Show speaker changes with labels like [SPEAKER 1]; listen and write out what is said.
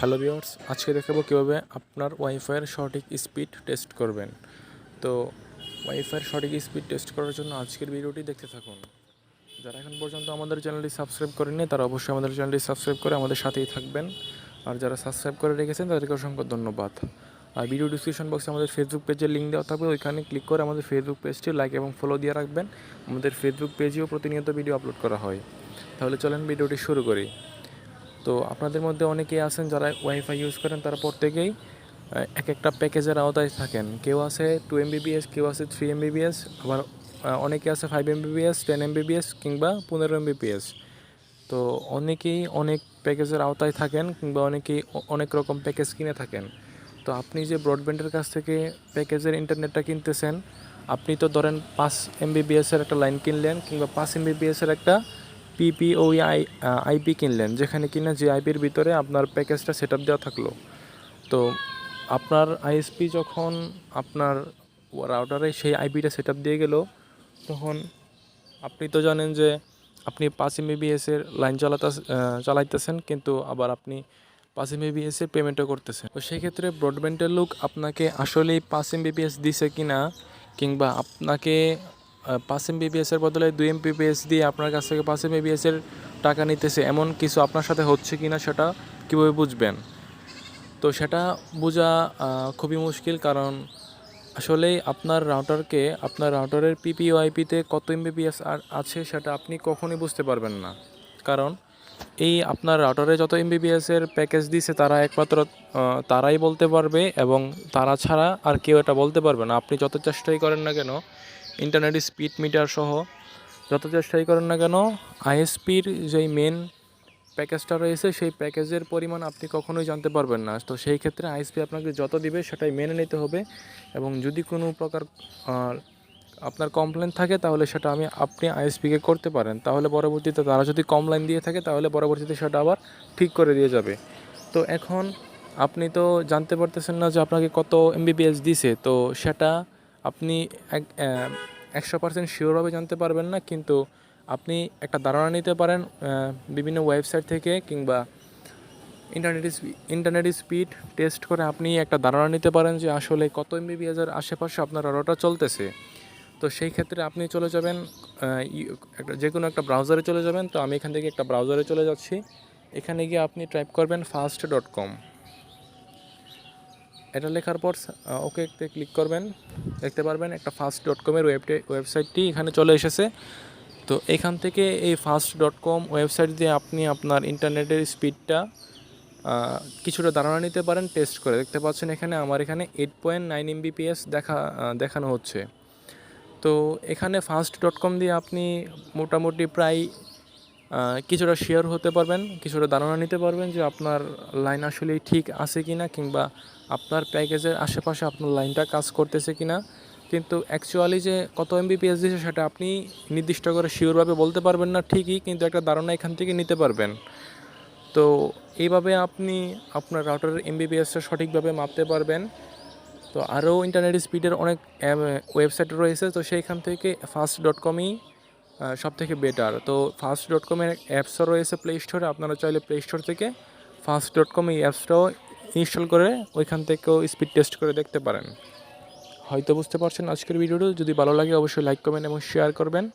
[SPEAKER 1] Hello viewers, আজকে দেখাবো কীভাবে আপনার ওয়াইফাইয়ের সঠিক স্পিড টেস্ট করবেন। তো ওয়াইফাইয়ের সঠিক স্পিড টেস্ট করার জন্য আজকের ভিডিওটি দেখতে থাকুন। যারা এখন পর্যন্ত আমাদের চ্যানেলটি সাবস্ক্রাইব করেননি তারা অবশ্যই আমাদের চ্যানেলটি সাবস্ক্রাইব করে আমাদের সাথেই থাকবেন। আর যারা সাবস্ক্রাইব করে রেখেছেন তাদেরকে অসংখ্য ধন্যবাদ। আর ভিডিও ডিসক্রিপশন বক্সে আমাদের ফেসবুক পেজের লিঙ্ক দেওয়া থাকবে, ওইখানে ক্লিক করে আমাদের ফেসবুক পেজটি লাইক এবং ফলো দিয়ে রাখবেন। আমাদের ফেসবুক পেজেও প্রতিনিয়ত ভিডিও আপলোড করা হয়। তাহলে চলেন ভিডিওটি শুরু করি। তো আপনাদের মধ্যে অনেকেই আছেন যারা ওয়াইফাই ইউজ করেন, তারা প্রত্যেকেই এক একটা প্যাকেজের আওতায় থাকেন। কেউ আছে 2 MBPS, কেউ আছে 3 MBPS, আবার অনেকে আছে 5 MBPS, 10 MBPS কিংবা 15 MBPS। তো অনেকেই অনেক প্যাকেজের আওতায় থাকেন কিংবা অনেকেই অনেক রকম প্যাকেজ কিনে থাকেন। তো আপনি যে ব্রডব্যান্ডের কাছ থেকে প্যাকেজের ইন্টারনেটটা কিনতেছেন, আপনি তো ধরেন 5 MBPS-এর একটা লাইন কিনলেন কিংবা 5 MBPS-এর একটা পিপিওই আইপি কিনলেন, যেখানে কিনা যে আইপির ভিতরে আপনার প্যাকেজটা সেট আপ দেওয়া থাকলো। তো আপনার আইএসপি যখন আপনার রাউটারে সেই আইপিটা সেট আপ দিয়ে গেল, তখন আপনি তো জানেন যে আপনি 5 MBPS-এর লাইন চালাইতেছেন, কিন্তু আবার আপনি 5 MBPS-এর পেমেন্টও করতেছেন। তো সেক্ষেত্রে ব্রডব্যান্ডের লোক আপনাকে আসলেই 5 MBPS দিছে কিনা, কিংবা আপনাকে 5 MBPS-এর বদলে 2 MBPS দিয়ে আপনার কাছ থেকে 5 MBPS-এর টাকা নিতেছে, এমন কিছু আপনার সাথে হচ্ছে কিনা সেটা কীভাবে বুঝবেন? তো সেটা বোঝা খুবই মুশকিল, কারণ আসলেই আপনার রাউটারের পিপিওআইপিতে কত MBPS আছে সেটা আপনি কখনোই বুঝতে পারবেন না। কারণ এই আপনার রাউটারে যত MBPS-এর প্যাকেজ দিছে তারা একমাত্র তারাই বলতে পারবে, এবং তারা ছাড়া আর কেউ এটা বলতে পারবে না। আপনি যত চেষ্টাই করেন না কেন, ইন্টারনেট স্পিড মিটার সহ যত চেষ্টাই করেন না কেন, আইএসপির যেই মেন প্যাকেজটা রয়েছে সেই প্যাকেজের পরিমাণ আপনি কখনোই জানতে পারবেন না। তো সেই ক্ষেত্রে আইএসপি আপনাকে যত দিবে সেটাই মেনে নিতে হবে, এবং যদি কোনো প্রকার আপনার কমপ্লেন থাকে তাহলে সেটা আপনি আইএসপিকে করতে পারেন। তাহলে পরবর্তীতে তারা যদি কম লাইন দিয়ে থাকে তাহলে পরবর্তীতে সেটা আবার ঠিক করে দিয়ে যাবে। তো এখন আপনি তো জানতে পারতেছেন না যে আপনাকে কত MBPS দিছে, তো সেটা আপনি 100% শিওরভাবে জানতে পারবেন না, কিন্তু আপনি একটা ধারণা নিতে পারেন বিভিন্ন ওয়েবসাইট থেকে, কিংবা ইন্টারনেট স্পিড টেস্ট করে আপনি একটা ধারণা নিতে পারেন যে আসলে কত MBPS-এর আশেপাশে আপনার রাউটারটা চলতেছে। তো সেই ক্ষেত্রে আপনি চলে যাবেন যে কোনো একটা ব্রাউজারে চলে যাবেন। তো আমি এখান থেকে একটা ব্রাউজারে চলে যাচ্ছি। এখানে গিয়ে আপনি টাইপ করবেন fast.com। এটা লেখার পর ওকেতে ক্লিক করবেন। দেখতে পারবেন একটা fast.com-এর ওয়েবসাইটটি এখানে চলে এসেছে। তো এখান থেকে এই fast.com ওয়েবসাইট দিয়ে আপনি আপনার ইন্টারনেটের স্পিডটা কিছুটা ধারণা নিতে পারেন টেস্ট করে। দেখতে পাচ্ছেন আমার এখানে 8.9 MBPS দেখানো হচ্ছে। তো এখানে fast.com দিয়ে আপনি মোটামুটি প্রায় কিছুটা শেয়ার হতে পারবেন, কিছুটা ধারণা নিতে পারবেন যে আপনার লাইন আসলেই ঠিক আছে কিনা, কিংবা আপনার প্যাকেজের আশেপাশে আপনার লাইনটা কাজ করতেছে কিনা। কিন্তু অ্যাকচুয়ালি যে কত MBPS দিয়েছে সেটা আপনি নির্দিষ্ট করে শিওরভাবে বলতে পারবেন না ঠিকই, কিন্তু একটা ধারণা এখান থেকে নিতে পারবেন। তো এইভাবে আপনি আপনার রাউটারের MBPS-টা সঠিকভাবে মাপতে পারবেন। তো আরও ইন্টারনেট স্পিডের অনেক ওয়েবসাইট রয়েছে, তো সেইখান থেকে fast.com-ই সবথেকে বেটার। তো fast.com-এর অ্যাপসও রয়েছে প্লে স্টোরে, আপনারা চাইলে প্লে স্টোর থেকে fast.com এই অ্যাপসটাও ইনস্টল করে ওইখান থেকেও স্পিড টেস্ট করে দেখতে পারেন। হয়তো বুঝতে পারছেন আজকের ভিডিওটি। যদি ভালো লাগে অবশ্যই লাইক করবেন এবং শেয়ার করবেন।